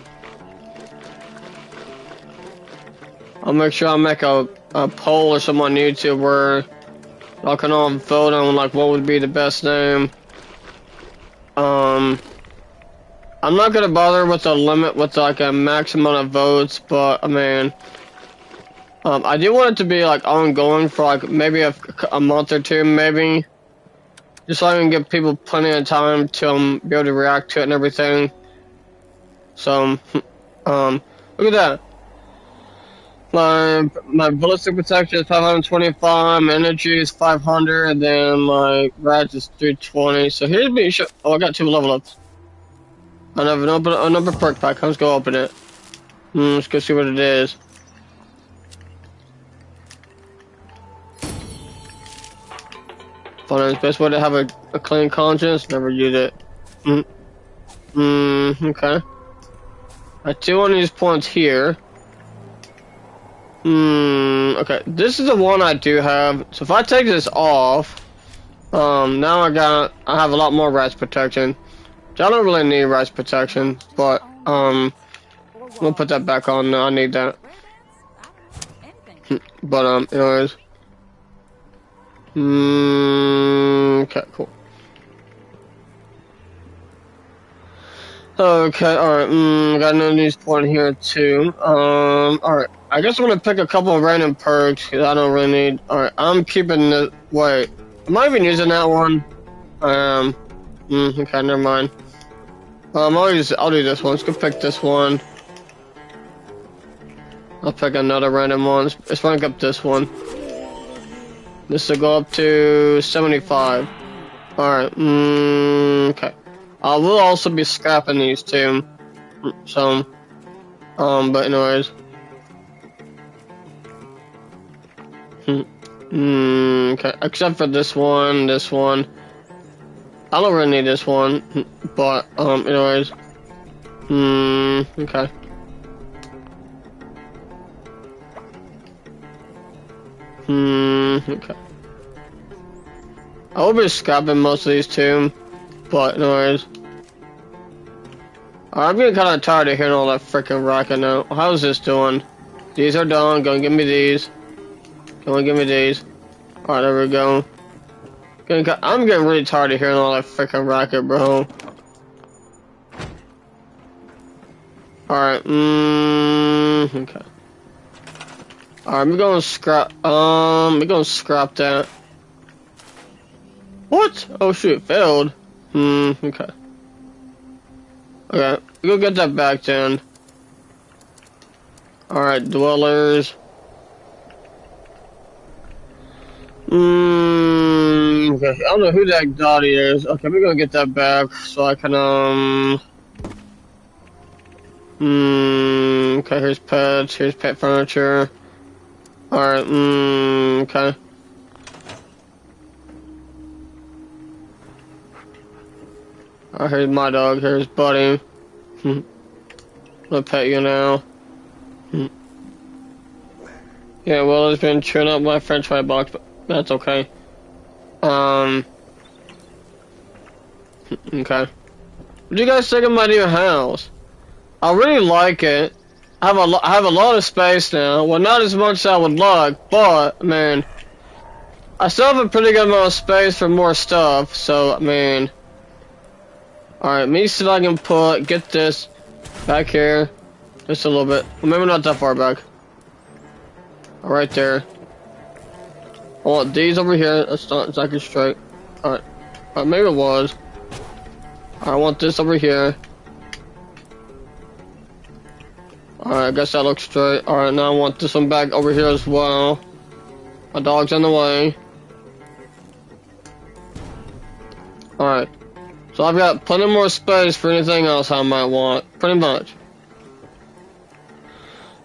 I'll make sure I make a poll or something on YouTube where y'all can all vote on like what would be the best name. I'm not gonna bother with the limit with like a max amount of votes, but I mean, I do want it to be like ongoing for like maybe a month or two, maybe, just so I can give people plenty of time to be able to react to it and everything. So, look at that. My ballistic protection is 525, my energy is 500, and then my rage is 320. So here's me. Oh, I got 2 level ups. I have another perk pack. Let's go open it. Let's go see what it is. Finance best way to have a clean conscience. Never use it. Okay. I do want these points here. Okay. This is the one I do have. So if I take this off, now I have a lot more rats protection. I don't really need rats protection, but, I'm gonna put that back on now. I need that. But, anyways. Okay, cool. Okay, alright, got another news point here too. Alright, I guess I'm gonna pick a couple of random perks, cause I don't really need, alright, I'm keeping the, wait, am I even using that one? Okay, never mind. I'll do this one, let's go pick this one. I'll pick another random one, let's rank up this one. This will go up to 75. Alright, okay. I will also be scrapping these two. So, but anyways. Okay, except for this one. I don't really need this one, but, anyways. Okay. Okay. I will be scrapping most of these two, but anyways. I'm getting kind of tired of hearing all that freaking racket now. How's this doing? These are done. Go and give me these. Go and give me these. Alright, there we go. I'm getting really tired of hearing all that freaking racket, bro. Alright, okay. Alright, we're gonna scrap, that. What? Oh shoot, it failed. Okay. Okay, go get that back then. Alright, dwellers. Okay, I don't know who that Dottie is. Okay, we're gonna get that back so I can, okay, here's pets, here's pet furniture. Alright, okay. Alright, here's my dog, here's Buddy. I'm gonna pet you now. Yeah, well, it's been chewing up my french fry box, but that's okay. Okay. What do you guys think of my new house? I really like it. I have a lot of space now. Well, not as much as I would like, but, man, I still have a pretty good amount of space for more stuff, so, man. Alright, me see if I can get this back here. Just a little bit. Well, maybe not that far back. Right there. I want these over here. That's not exactly straight. Alright. Maybe it was. I want this over here. Alright, I guess that looks straight. Alright, now I want this one back over here as well. My dog's in the way. Alright. So I've got plenty more space for anything else I might want. Pretty much.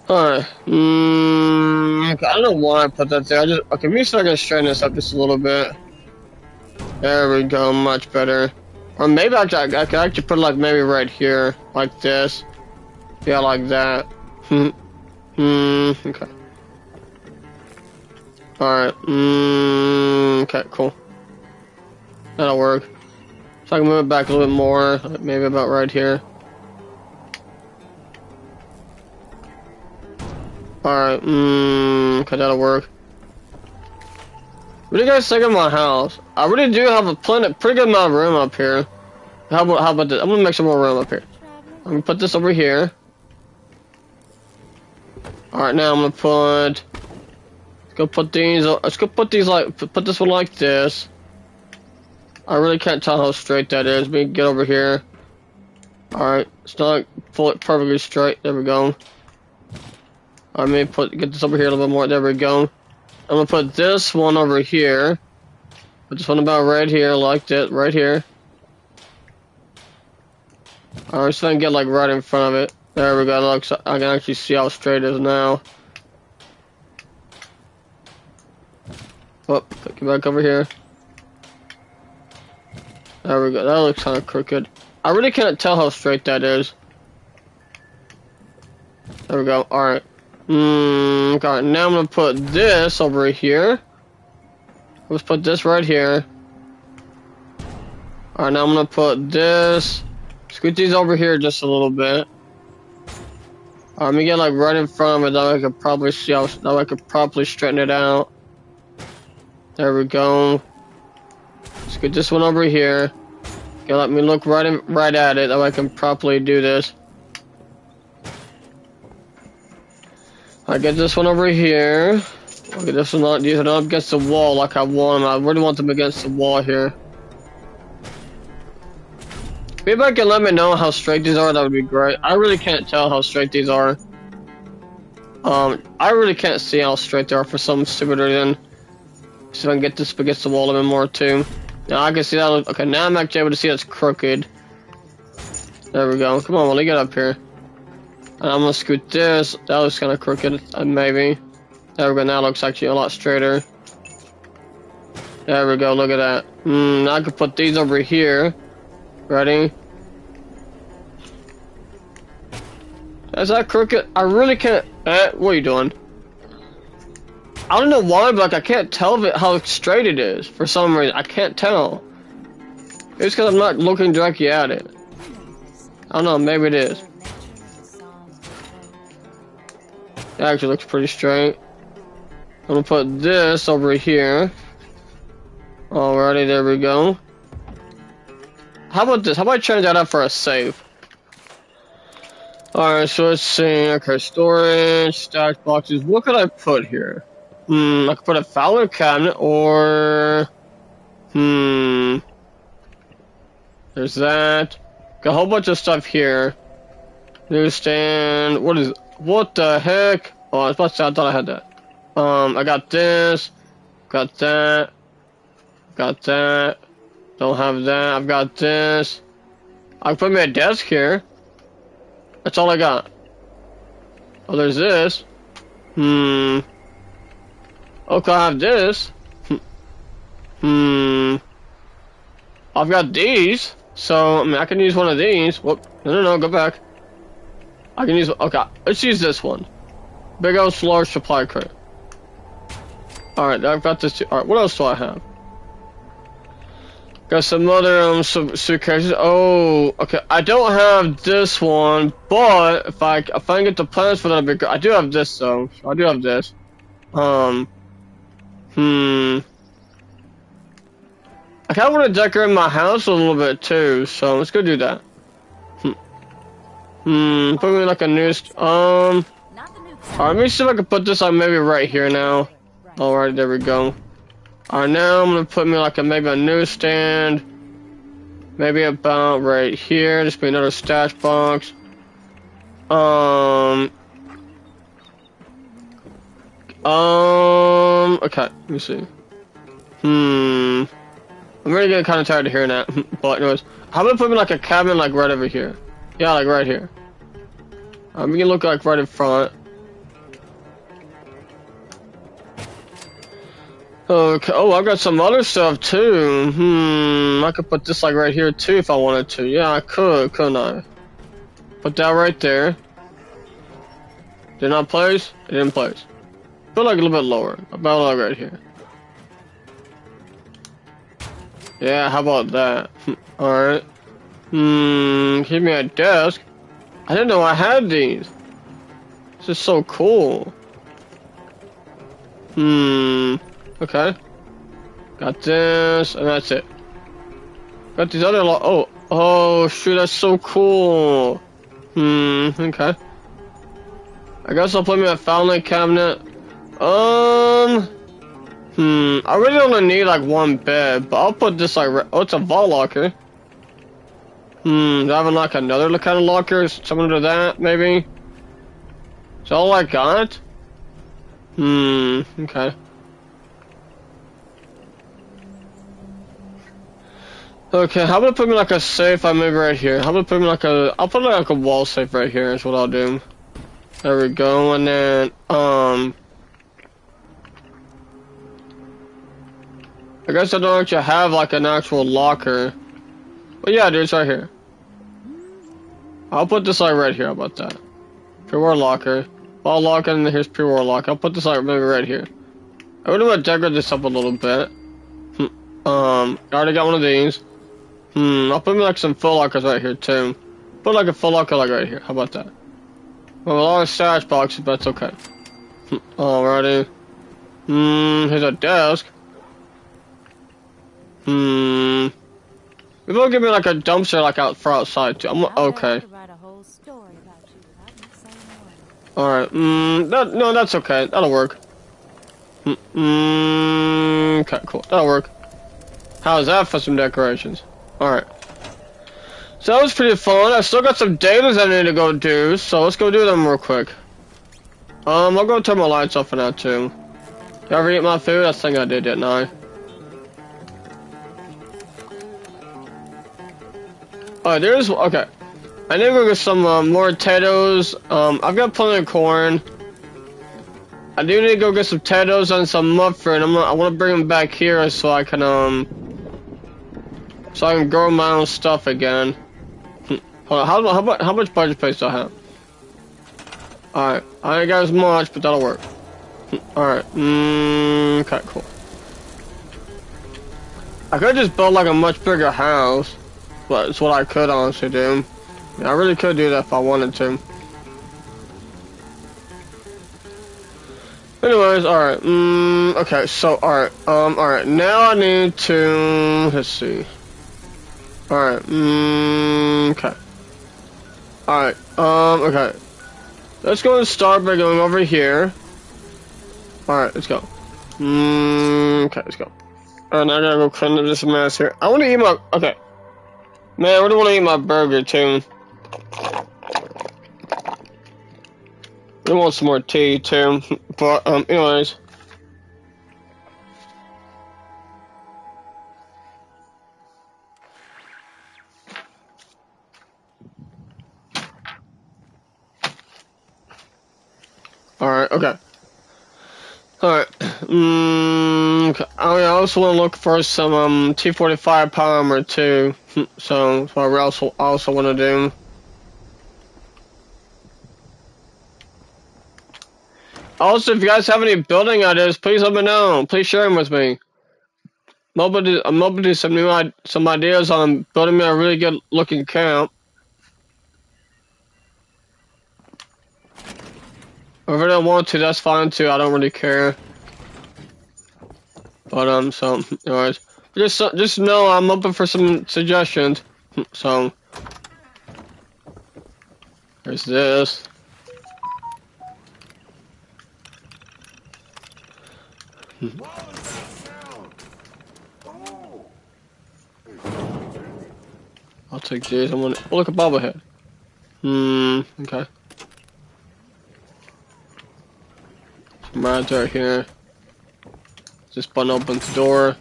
Alright. Okay, I don't know why I put that there. Okay, maybe so I can straighten this up just a little bit. There we go, much better. Or maybe I could actually put it like maybe right here, like this. Yeah, like that. Okay. Alright, okay, cool. That'll work. So I can move it back a little bit more, maybe about right here. Alright, okay, that'll work. What do you guys think of my house? I really do have a pretty good amount of room up here. How about this? I'm gonna make some more room up here. I'm gonna put this over here. Alright, now I'm gonna let's go put these put this one like this. I really can't tell how straight that is. Let me get over here. Alright, it's not perfectly straight. There we go. Alright, let me get this over here a little bit more. There we go. I'm gonna put this one over here. Put this one about right here, like that, right here. Alright, so I can get like right in front of it. There we go. Looks, I can actually see how straight it is now. Oh, pick it back over here. There we go. That looks kind of crooked. I really can't tell how straight that is. There we go. Alright. Okay, now I'm gonna put this over here. Let's put this right here. Alright, now I'm gonna put this. Scoot these over here just a little bit. Let me get like right in front of it, that way I could probably see how, that way I could properly straighten it out. There we go. Let's get this one over here. Okay, let me look right at it, that way I can properly do this. I get this one over here. Okay, this one not, these are not against the wall like I want them. I really want them against the wall here. If anybody can let me know how straight these are, that would be great. I really can't tell how straight these are. I really can't see how straight they are for some stupid reason. See if I can get this against the wall a bit more too. Now I can see that. Okay, now I'm actually able to see it's crooked. There we go. Come on, Willie, get up here. And I'm gonna scoot this. That looks kind of crooked, maybe. There we go. Now it looks actually a lot straighter. There we go. Look at that. Now I can put these over here. Ready? Is that crooked? I really can't. What are you doing? I don't know why, but like I can't tell how straight it is for some reason. I can't tell. It's because I'm not looking directly at it. I don't know. Maybe it is. It actually looks pretty straight. I'm gonna put this over here. Alrighty, there we go. How about this? How about I change that up for a save? Alright, so let's see. Okay, storage, stash boxes. What could I put here? I could put a Fowler cabinet or... There's that. Got a whole bunch of stuff here. Newsstand. What the heck? Oh, I was about to say, I thought I had that. I got this. Got that. Got that. Don't have that. I've got this. I can put me a desk here. That's all I got. Oh, there's this. Okay, I have this. I've got these. So, I mean, I can use one of these. Whoop. No, go back. I can use... Okay, let's use this one. Big old large supply crate. Alright, I've got this too. Alright, what else do I have? Got some other suitcases. Oh, okay. I don't have this one, but if I can get the plans for that, big, I do have this though. I do have this. I kind of want to decorate my house a little bit too, so let's go do that. Put me like a new. Alright, let me see if I can put this on maybe right here now. Alright, there we go. Alright, now I'm gonna put me like maybe a newsstand. Maybe about right here. Just be another stash box. Okay, let me see. I'm really getting kind of tired of hearing that. But anyways, how about put me like a cabinet like right over here? Yeah, like right here. We can look like right in front. Okay. Oh, I got some other stuff too. I could put this like right here too if I wanted to. Yeah, I could, couldn't I? Put that right there. Did not place? It didn't place. Put like a little bit lower. About like right here. Yeah, how about that? Alright. Give me a desk. I didn't know I had these. This is so cool. Okay. Got this, and that's it. Got these other oh shoot, that's so cool. Okay. I guess I'll put me a filing cabinet. I really only need like one bed, but I'll put this like oh, it's a vault locker. Do I have like another kind of locker similar to that, maybe? Is that all I got? Okay. Okay, how about put me like a safe maybe right here? How about put me like I'll put like a wall safe right here is what I'll do. There we go, and then, I guess I don't actually have like an actual locker. But yeah, dude, it's right here. I'll put this like right here. How about that? Pre-war locker. Ball locker, and here's pre-war locker. I'll put this like maybe right here. I would want to decorate this up a little bit. I already got one of these. I'll put me like some full lockers right here too. Put like a full locker like right here. How about that? Well, a lot of stash boxes, but it's okay. Alrighty. Here's a desk. Maybe they'll give me like a dumpster like out for outside too. I'm okay. Alright, no, that's okay. That'll work. Okay, cool. That'll work. How's that for some decorations? Alright. So that was pretty fun. I still got some data I need to go do, so let's go do them real quick. I'll go turn my lights off for now too. Did I ever eat my food? I think I did, didn't I? Alright, okay. I need to go get some more potatoes. I've got plenty of corn. I do need to go get some potatoes and some muffin. I want to bring them back here so I can grow my own stuff again. Hold on, how much budget space do I have? Alright, I ain't got as much, but that'll work. Alright, okay, cool. I could just build like a much bigger house, but it's what I could honestly do. Yeah, I really could do that if I wanted to. Anyways, alright, okay, so, alright, now I need to, let's see. Alright, okay. Alright, okay. Let's go and start by going over here. Alright, let's go. Okay, let's go. And I gotta go clean up this mess here. I wanna eat my, okay. Man, I really wanna eat my burger too. I want some more tea too, but anyways. Alright, okay. Alright, okay. I also want to look for some T45 polymer too, so that's what I also want to do. Also, if you guys have any building ideas, please let me know. Please share them with me. I'm open to some ideas on building me a really good looking camp. Or if I don't want to, that's fine too. I don't really care. But so anyways, just know I'm open for some suggestions. So there's this. I'll take these. Oh, look, a bobblehead. Okay. Some rats right here. Just button opens the door.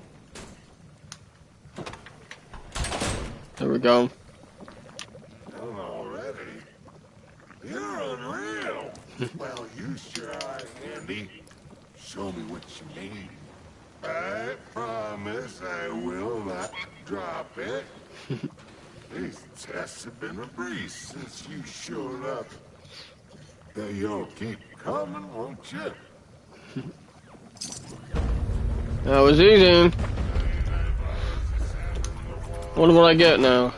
There we go. Already? You're unreal. Well, you sure are, Andy. Show me what you need. I promise I will not drop it. These tests have been a breeze since you showed up. You'll keep coming, won't you? That was easy. What do I get now?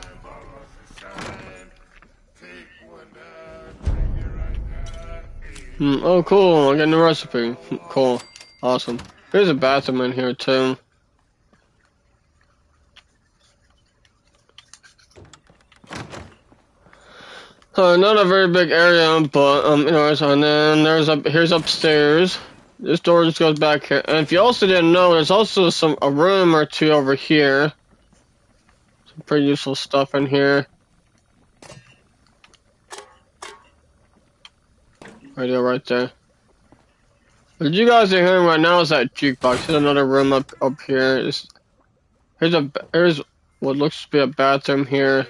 Oh, cool. I got a new recipe. Cool. Awesome. There's a bathroom in here, too. Not a very big area, but, anyways, and then here's upstairs. This door just goes back here. And if you also didn't know, there's also a room or two over here. Some pretty useful stuff in here. Radio right there. What you guys are hearing right now is that jukebox. There's another room up here. Here's what looks to be a bathroom here.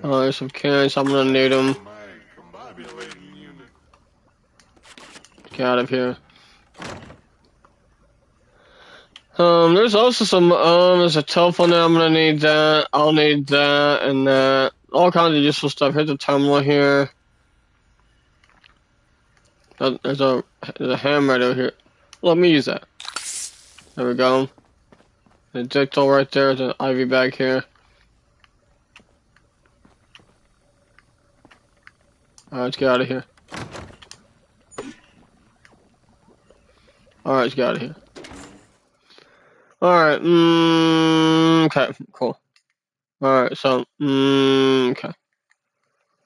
Oh, there's some cans. I'm gonna need them. Get out of here. There's also some, there's a telephone there, I'm gonna need that, I'll need that, and that. All kinds of useful stuff. Here's a tumbler here. There's a ham right over here. Let me use that. There we go. The Dictyl right there, there's an IV bag here. Alright, let's get out of here. Alright, let's get out of here. Alright, okay, cool. Alright, so, okay.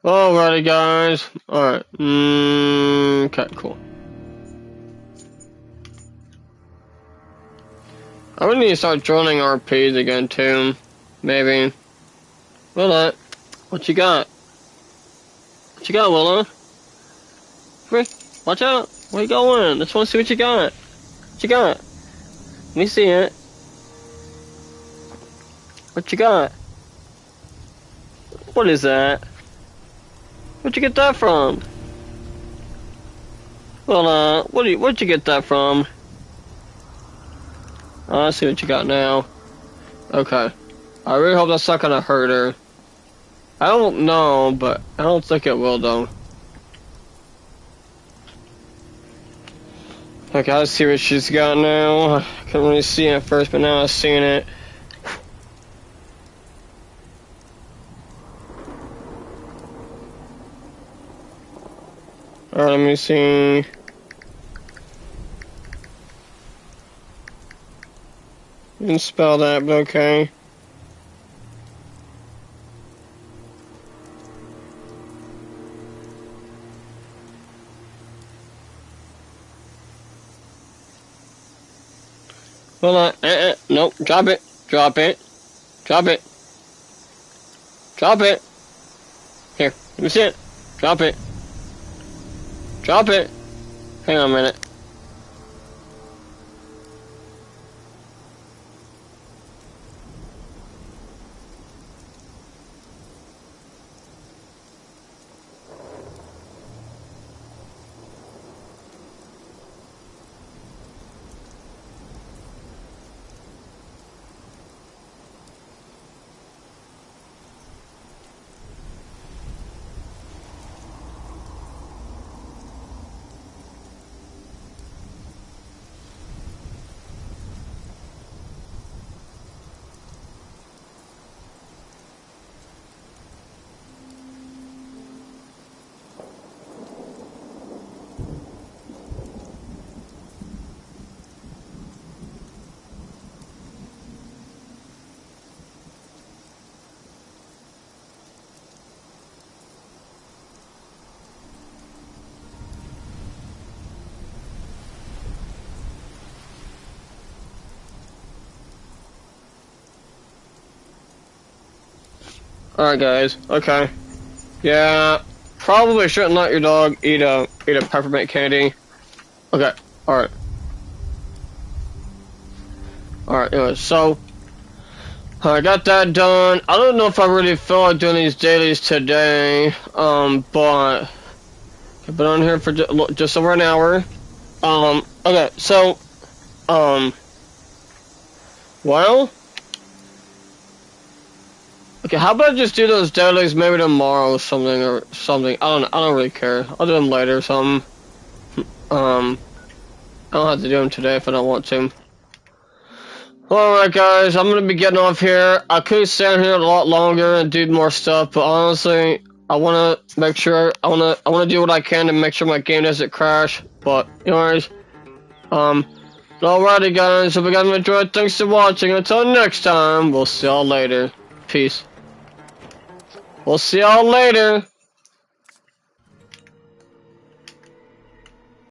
Alrighty, guys. Alright, okay, cool. I really need to start joining RPs again, too. Maybe. Willow, what you got? What you got, Willow? Frick, watch out. Where you going? Just want to see what you got. What you got? Let me see it. What you got? What is that? Where'd you get that from? Well, where'd you get that from? Oh, I see what you got now. Okay. I really hope that's not gonna hurt her. I don't know, but I don't think it will, though. Okay, I see what she's got now. I couldn't really see it at first, but now I'm seeing it. Alright, let me see. Didn't spell that, but okay. Hold on, nope, drop it, drop it, drop it, drop it. Here, let me see it, drop it, drop it. Hang on a minute. Alright guys, okay. Yeah, probably shouldn't let your dog eat a peppermint candy. Okay, alright. Alright, anyway, so I got that done. I don't know if I really feel like doing these dailies today, but I've been on here for just over an hour. Okay, so, well, okay, how about I just do those dailies maybe tomorrow or something, I don't really care. I'll do them later or something. I don't have to do them today if I don't want to. Alright guys, I'm gonna be getting off here. I could stand here a lot longer and do more stuff, but honestly, I wanna make sure, I wanna do what I can to make sure my game doesn't crash. But anyways, alrighty guys, if you guys enjoyed, thanks for watching. Until next time, we'll see y'all later. Peace. We'll see y'all later.